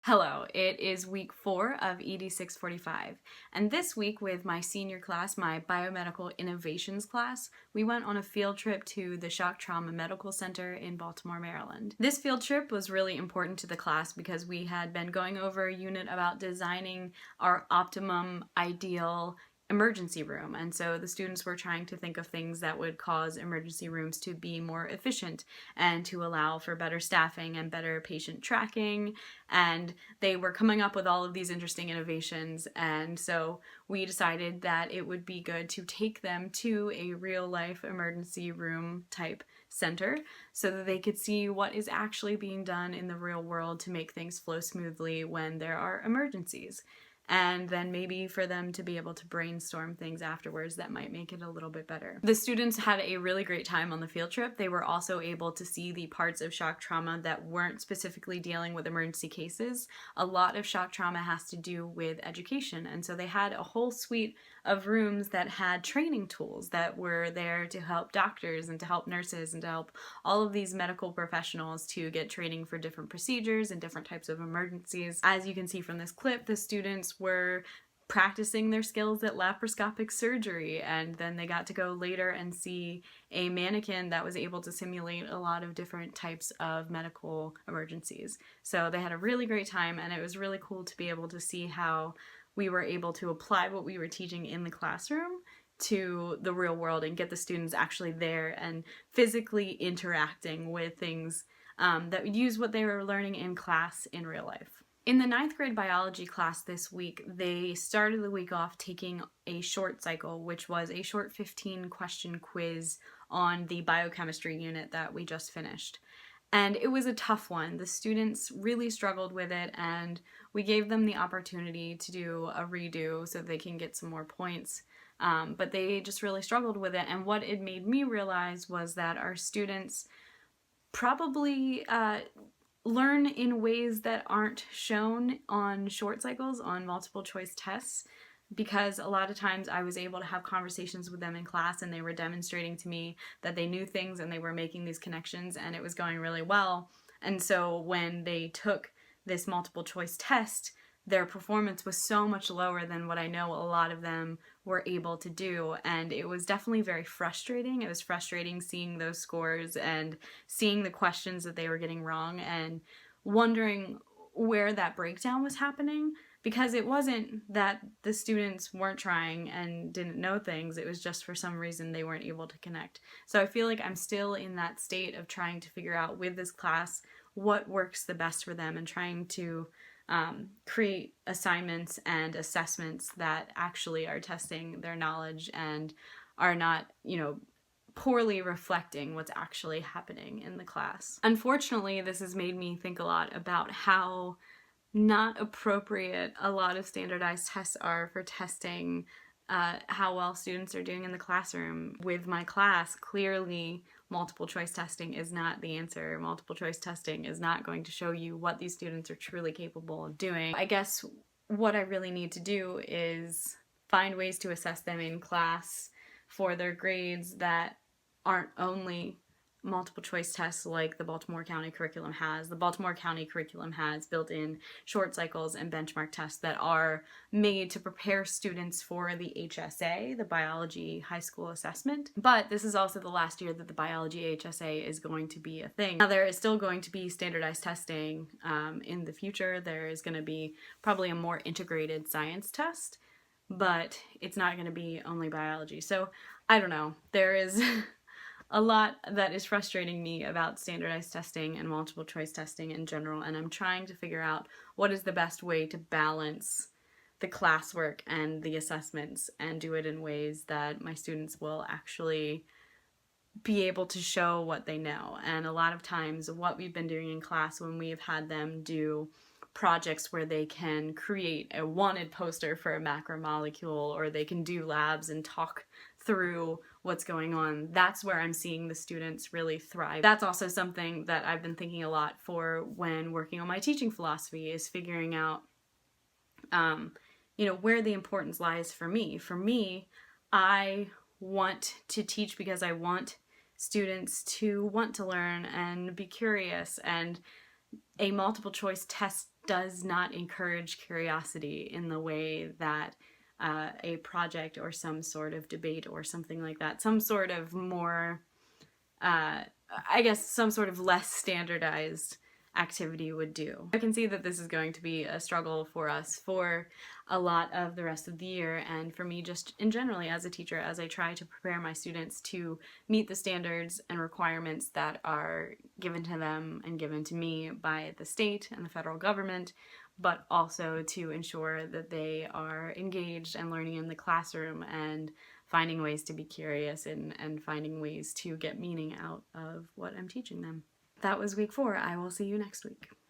Hello, it is week 4 of ED 645, and this week with my senior class, my Biomedical Innovations class, we went on a field trip to the Shock Trauma Medical Center in Baltimore, Maryland. This field trip was really important to the class because we had been going over a unit about designing our optimum ideal emergency room, and so the students were trying to think of things that would cause emergency rooms to be more efficient and to allow for better staffing and better patient tracking, and they were coming up with all of these interesting innovations. And so we decided that it would be good to take them to a real life emergency room type center so that they could see what is actually being done in the real world to make things flow smoothly when there are emergencies, and then maybe for them to be able to brainstorm things afterwards that might make it a little bit better. The students had a really great time on the field trip. They were also able to see the parts of shock trauma that weren't specifically dealing with emergency cases. A lot of shock trauma has to do with education, and so they had a whole suite of rooms that had training tools that were there to help doctors and to help nurses and to help all of these medical professionals to get training for different procedures and different types of emergencies. As you can see from this clip, the students were practicing their skills at laparoscopic surgery, and then they got to go later and see a mannequin that was able to simulate a lot of different types of medical emergencies. So they had a really great time, and it was really cool to be able to see how we were able to apply what we were teaching in the classroom to the real world and get the students actually there and physically interacting with things that use what they were learning in class in real life. In the 9th grade biology class this week, they started the week off taking a short cycle, which was a short 15-question quiz on the biochemistry unit that we just finished. And it was a tough one. The students really struggled with it, and we gave them the opportunity to do a redo so they can get some more points. But they just really struggled with it, and what it made me realize was that our students probably learn in ways that aren't shown on short cycles, on multiple choice tests, because a lot of times I was able to have conversations with them in class and they were demonstrating to me that they knew things and they were making these connections and it was going really well. And so when they took this multiple choice test, their performance was so much lower than what I know a lot of them were able to do, and it was definitely very frustrating. It was frustrating seeing those scores and seeing the questions that they were getting wrong and wondering where that breakdown was happening, because it wasn't that the students weren't trying and didn't know things, it was just for some reason they weren't able to connect. So I feel like I'm still in that state of trying to figure out with this class what works the best for them and trying to create assignments and assessments that actually are testing their knowledge and are not, poorly reflecting what's actually happening in the class. Unfortunately, this has made me think a lot about how not appropriate a lot of standardized tests are for testing how well students are doing in the classroom. With my class, clearly multiple choice testing is not the answer. Multiple choice testing is not going to show you what these students are truly capable of doing. I guess what I really need to do is find ways to assess them in class for their grades that aren't only multiple choice tests like the Baltimore County curriculum has. The Baltimore County curriculum has built-in short cycles and benchmark tests that are made to prepare students for the HSA, the Biology High School Assessment. But this is also the last year that the Biology HSA is going to be a thing. Now, there is still going to be standardized testing in the future. There is going to be probably a more integrated science test, but it's not going to be only biology. So I don't know. There is a lot that is frustrating me about standardized testing and multiple choice testing in general, and I'm trying to figure out what is the best way to balance the classwork and the assessments and do it in ways that my students will actually be able to show what they know. And a lot of times what we've been doing in class when we have had them do projects where they can create a wanted poster for a macromolecule, or they can do labs and talk through what's going on, that's where I'm seeing the students really thrive. That's also something that I've been thinking a lot for when working on my teaching philosophy, is figuring out where the importance lies for me. For me, I want to teach because I want students to want to learn and be curious, and a multiple choice test does not encourage curiosity in the way that a project or some sort of debate or something like that, some sort of more, I guess, some sort of less standardized activity would do. I can see that this is going to be a struggle for us for a lot of the rest of the year, and for me just in generally as a teacher, as I try to prepare my students to meet the standards and requirements that are given to them and given to me by the state and the federal government, but also to ensure that they are engaged and learning in the classroom and finding ways to be curious and finding ways to get meaning out of what I'm teaching them. That was week 4. I will see you next week.